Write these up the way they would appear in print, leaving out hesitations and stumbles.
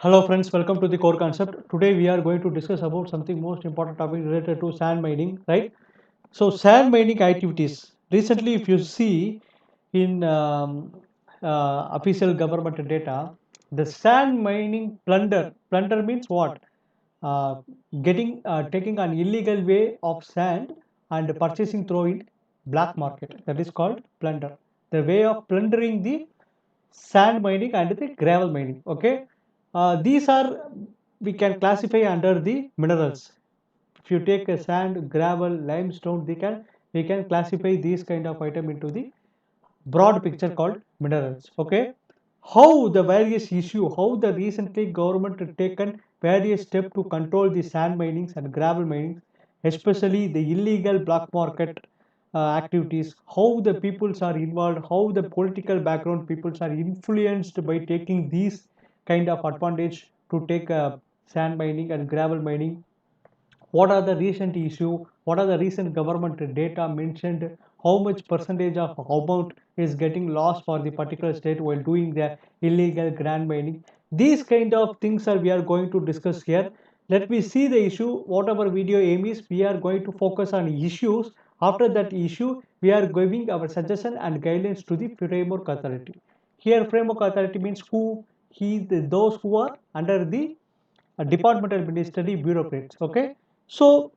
Hello friends, welcome to the core concept. Today we are going to discuss about something most important topic related to sand mining, right? So sand mining activities. Recently, if you see in official government data, the sand mining plunder means what? Uh, taking an illegal way of sand and purchasing through it black market. That is called plunder. The way of plundering the sand mining and the gravel mining. Okay, these are we can classify under the minerals. If you take a sand, gravel, limestone, we can classify these kind of item into the broad picture called minerals. Okay, how the various issue, how the recently government had taken various steps to control the sand minings and gravel minings, especially the illegal black market activities, how the peoples are involved, how the political background peoples are influenced by taking these kind of advantage to take sand mining and gravel mining. What are the recent issue, what are the recent government data mentioned, how much percentage of amount is getting lost for the particular state while doing the illegal grand mining. These kind of things are we are going to discuss here. Let me see the issue. Whatever video aim is, we are going to focus on issues. After that issue, we are giving our suggestion and guidelines to the framework authority. Here framework authority means who, those who are under the departmental ministry bureaucrats. Okay, so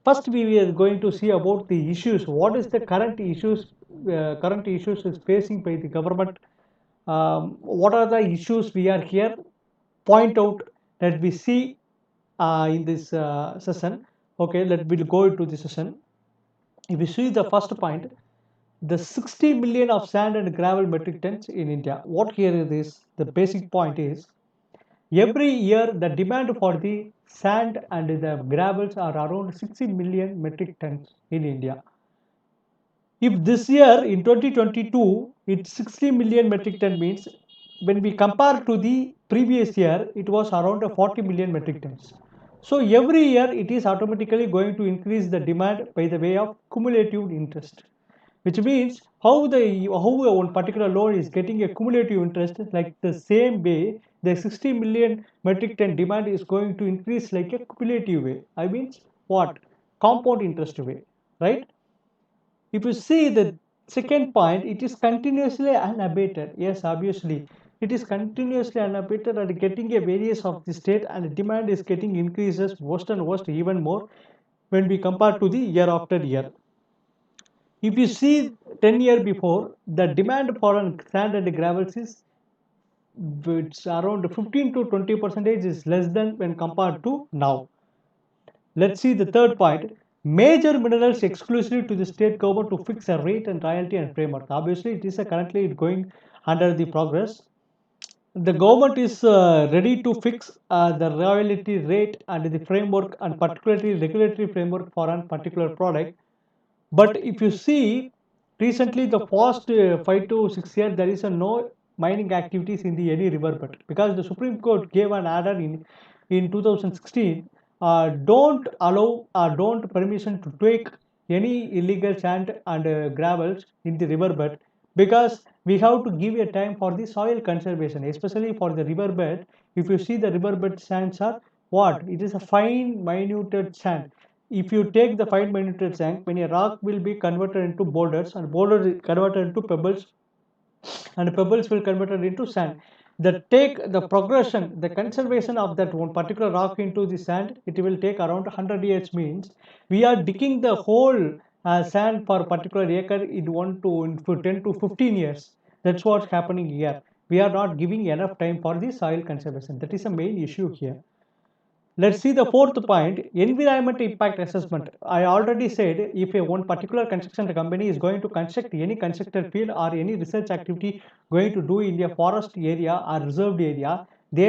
first we are going to see about the issues. What is the current issues is facing by the government. What are the issues we are here point out that we see in this session. Okay, let me go into the session. If you see the first point, the 60 million of sand and gravel metric tons in India. What here is the basic point is, every year, the demand for the sand and the gravels are around 60 million metric tons in India. If this year in 2022 it's 60 million metric ton means, when we compare to the previous year it was around 40 million metric tons. So every year it is automatically going to increase the demand by the way of cumulative interest, which means how one particular loan is getting a cumulative interest, like the same way the 60 million metric ton demand is going to increase like a cumulative way. I mean what? Compound interest way, right? If you see the second point, it is continuously unabated. Yes, obviously, it is continuously unabated and getting a various of the state, and demand is getting increases worst and worst even more when we compare to the year after year. If you see 10 years before, the demand for sand and gravels is it's around 15 to 20 percentage is less than when compared to now. Let's see the third point. Major minerals exclusively to the state government to fix a rate and royalty and framework. Obviously, it is currently going under the progress. The government is ready to fix the royalty rate and the framework, and particularly regulatory framework for a particular product. But if you see, recently the past 5 to 6 years, there is a no mining activities in the any riverbed, because the Supreme Court gave an order in 2016. Don't allow don't permission to take any illegal sand and gravels in the riverbed, because we have to give a time for the soil conservation, especially for the riverbed. If you see the riverbed sands are what? It is a fine minuted sand. If you take the fine minuted sand, when a rock will be converted into boulders, and boulders converted into pebbles, and pebbles will converted into sand. The take the progression, the conservation of that one particular rock into the sand, it will take around 100 years. Means we are digging the whole sand for a particular acre in 1 to for 10 to 15 years. That's what's happening here. We are not giving enough time for the soil conservation. That is a main issue here. Let's see the fourth point, environmental impact assessment. I already said, if a one particular construction company is going to construct any constructed field or any research activity going to do in a forest area or reserved area, they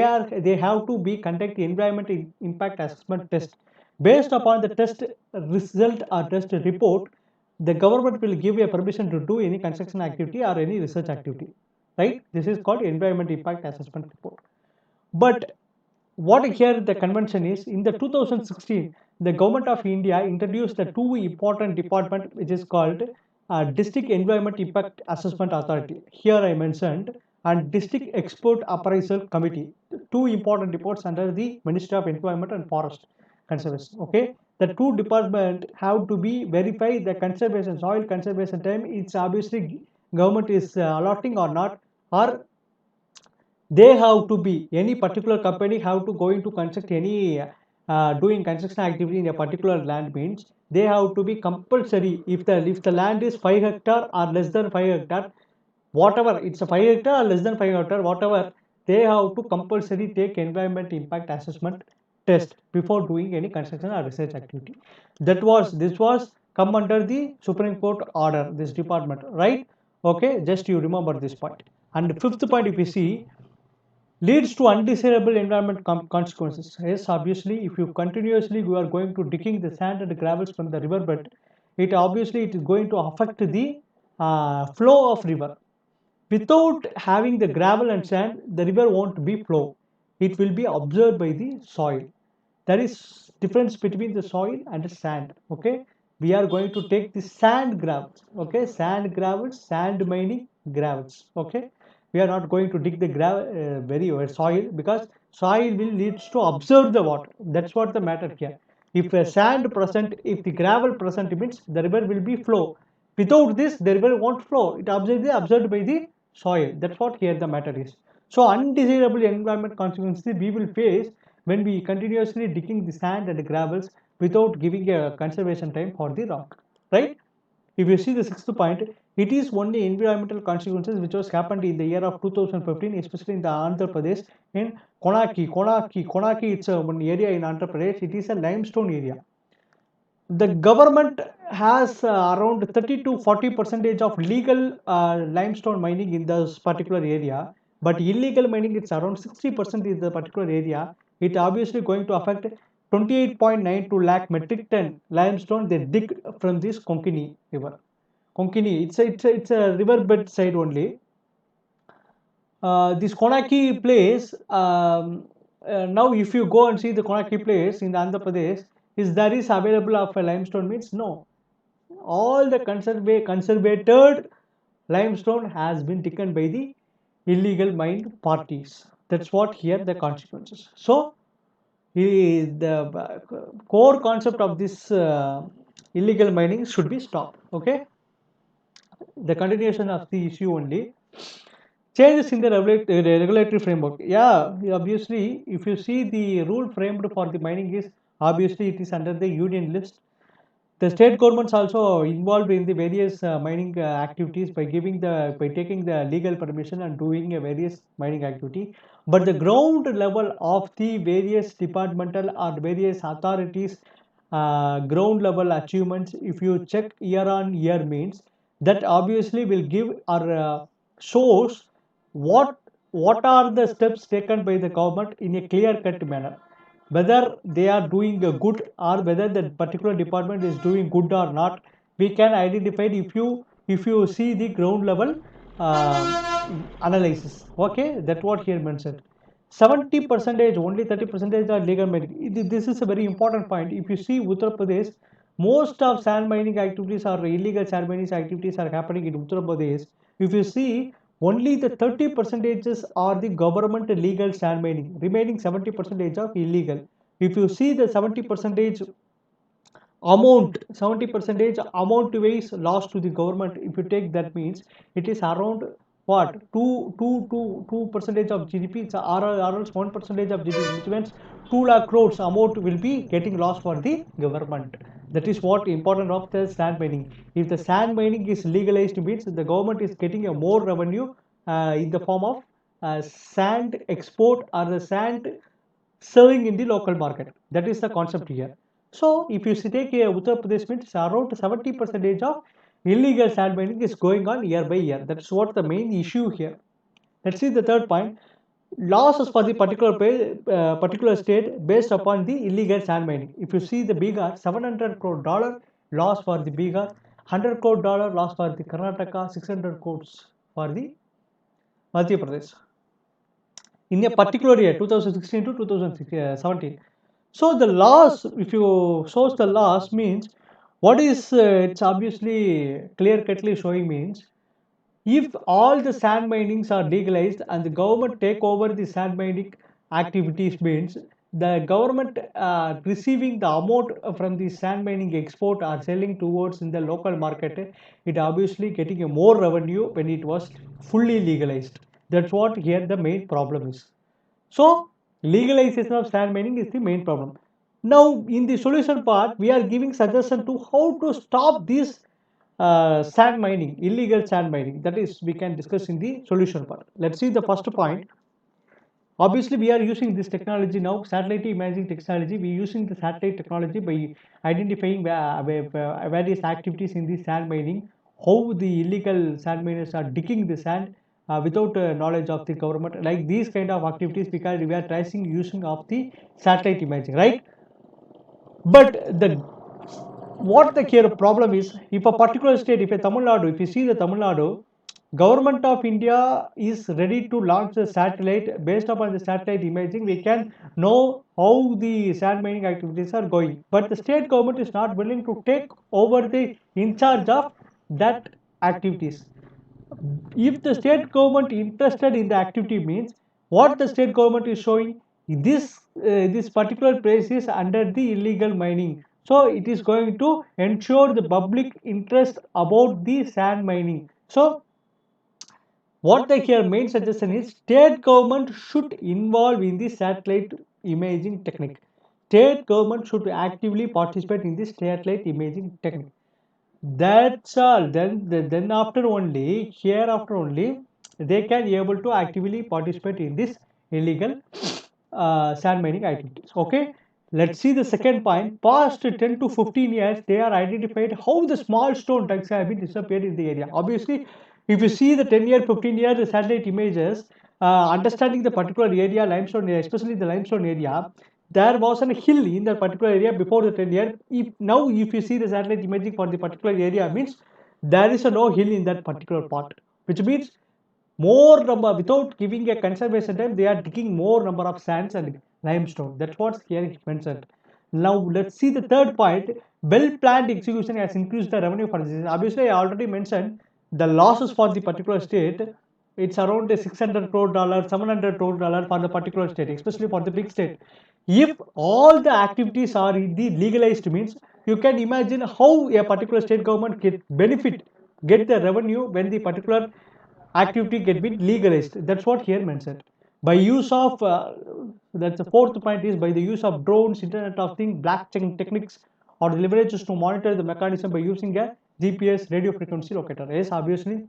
have to be conduct environmental impact assessment test. Based upon the test result or test report, the government will give a permission to do any construction activity or any research activity. Right? This is called environmental impact assessment report. But what here the convention is, in the 2016 the government of India introduced the two important department, which is called district environment impact assessment authority. Here I mentioned and District Export Appraisal Committee. Two important reports under the Ministry of Environment and Forest Conservation. Okay, the two departments have to be verify the conservation, soil conservation time. It's obviously government is allotting or not, or they have to be any particular company have to going to construct any doing construction activity in a particular land means they have to be compulsory if the land is 5 hectare or less than 5 hectare, whatever it's a 5 hectare or less than 5 hectare, whatever, they have to compulsory take environment impact assessment test before doing any construction or research activity. This was come under the Supreme Court order, this department, right? Okay, just you remember this point. And fifth point, if you see, leads to undesirable environment consequences. Yes, obviously, if you continuously you are going to digging the sand and gravels from the riverbed, it is going to affect the flow of river. Without having the gravel and sand, the river won't be flow. It will be absorbed by the soil. There is difference between the soil and the sand. Okay, we are going to take the sand gravels. Okay, sand gravels, sand mining gravels. Okay, we are not going to dig the very soil, because soil will leads to absorb the water. That's what the matter here. If a sand present, if the gravel present, means the river will be flow. Without this, the river won't flow. It absorbed by the soil. That's what here the matter is. So undesirable environment consequences we will face when we continuously digging the sand and gravels without giving a conservation time for the rock, right? If you see the sixth point, it is only environmental consequences which was happened in the year of 2015, especially in the Andhra Pradesh in Konaki. It's one area in Andhra Pradesh. It is a limestone area. The government has around 30 to 40 percentage of legal limestone mining in this particular area, but illegal mining it's around 60% in the particular area. It obviously going to affect 28.92 lakh metric ton limestone they dig from this Konkini river. Konkini, it's a riverbed side only. This Konaki place, now if you go and see the Konaki place in the Andhra Pradesh, is there is available of a limestone means no. All the conservated limestone has been taken by the illegal mine parties. That's what here the consequences. So the core concept of this illegal mining should be stopped. Okay, the continuation of the issue only. Changes in the regulatory framework. Yeah, obviously, if you see the rule framed for the mining is obviously it is under the union list. The state governments also involved in the various mining activities by taking the legal permission and doing a various mining activity. But the ground level of the various departmental or various authorities ground level achievements, if you check year on year, means that obviously will give or shows what what are the steps taken by the government in a clear cut manner, whether they are doing a good or whether that particular department is doing good or not. We can identify if you see the ground level analysis. Okay, that's what here mentioned. 70 percentage, only 30 percentage are legal mining. This is a very important point. If you see Uttar Pradesh, most of sand mining activities or illegal sand mining activities are happening in Uttar Pradesh. If you see, only the 30 percentages are the government legal sand mining, remaining 70 percentage of illegal. If you see the 70 percentage amount, 70 percentage amount ways lost to the government, if you take that means it is around what, 2 percentage of GDP. It's around 1 percentage of GDP, which means 2 lakh crores amount will be getting lost for the government. That is what important of the sand mining. If the sand mining is legalized, means the government is getting a more revenue in the form of sand export or the sand serving in the local market. That is the concept here. So if you take a Uttar Pradesh, means around 70 percentage of illegal sand mining is going on year by year. That's what the main issue here. Let's see the third point. Losses for the particular state based upon the illegal sand mining. If you see the Bihar, 700 crore dollar loss for the Bihar, 100 crore dollar loss for the Karnataka, 600 crores for the Madhya Pradesh in a particular year, 2016 to 2017. So the loss, if you shows the loss, means what is it's obviously clear cutly showing means If all the sand minings are legalized and the government take over the sand mining activities, means the government receiving the amount from the sand mining export or selling towards in the local market, it obviously getting a more revenue when it was fully legalized. That's what here the main problem is. So legalization of sand mining is the main problem. Now in the solution part, we are giving suggestion to how to stop this sand mining, illegal sand mining. That is, we can discuss in the solution part. Let's see the first point. Obviously, we are using this technology now, satellite imaging technology. We are using the satellite technology by identifying various activities in the sand mining, how the illegal sand miners are digging the sand without knowledge of the government. Like these kind of activities, because we are tracing using of the satellite imaging, right? But the what the here problem is, if a particular state, if a Tamil Nadu, if you see the Tamil Nadu, government of India is ready to launch a satellite. Based upon the satellite imaging, we can know how the sand mining activities are going, but the state government is not willing to take over the in charge of that activities. If the state government interested in the activity, means what the state government is showing, this particular place is under the illegal mining, so it is going to ensure the public interest about the sand mining. So what the here main suggestion is, state government should involve in the satellite imaging technique. State government should actively participate in the satellite imaging technique. That's all. Then after only, hereafter only, they can able to actively participate in this illegal sand mining activities. Okay. Let's see the second point. Past 10 to 15 years, they are identified how the small stone ducks have been disappeared in the area. Obviously, if you see the 10-year, 15-year satellite images, understanding the particular area, limestone area, especially the limestone area, there was a hill in that particular area before the 10-year. If now if you see the satellite imaging for the particular area, means there is a no hill in that particular part, which means more number, without giving a conservation time, they are digging more number of sands and limestone. That's what's here mentioned. Now let's see the third point. Well planned execution has increased the revenue for this. Obviously, I already mentioned the losses for the particular state. It's around a 600 crore dollar, 700 crore dollar for the particular state, especially for the big state. If all the activities are in the legalized, means you can imagine how a particular state government get benefit, get the revenue when the particular activity get been legalized. That's what here mentioned. By use of that's the fourth point is, by the use of drones, Internet of Things, blockchain techniques, or the leverages to monitor the mechanism by using a GPS radio frequency locator. Yes, obviously.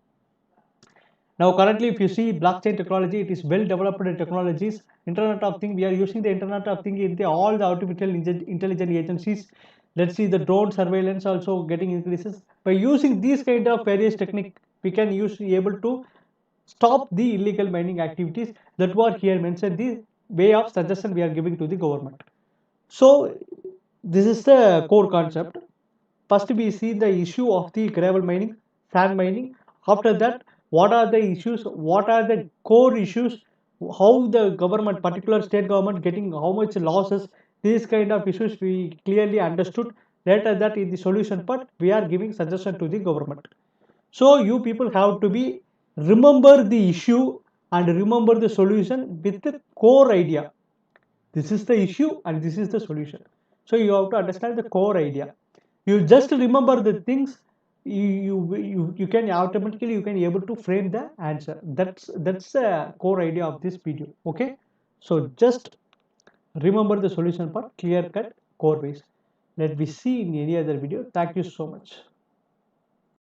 Now currently, if you see blockchain technology, it is well developed technologies. Internet of Things, we are using the Internet of Things in all the artificial intelligence agencies. Let's see the drone surveillance also getting increases. By using these kind of various technique, we can use able to stop the illegal mining activities. That what here mentioned, the way of suggestion we are giving to the government. So this is the core concept. First we see the issue of the gravel mining, sand mining. After that, what are the issues, what are the core issues, how the government, particular state government getting how much losses, these kind of issues we clearly understood. Later that in the solution part, we are giving suggestion to the government. So you people have to be remember the issue and remember the solution with the core idea. This is the issue and this is the solution. So you have to understand the core idea. You just remember the things, you can automatically you can able to frame the answer. That's the core idea of this video. Okay. So just remember the solution part, clear cut, core base. Let me see in any other video. Thank you so much.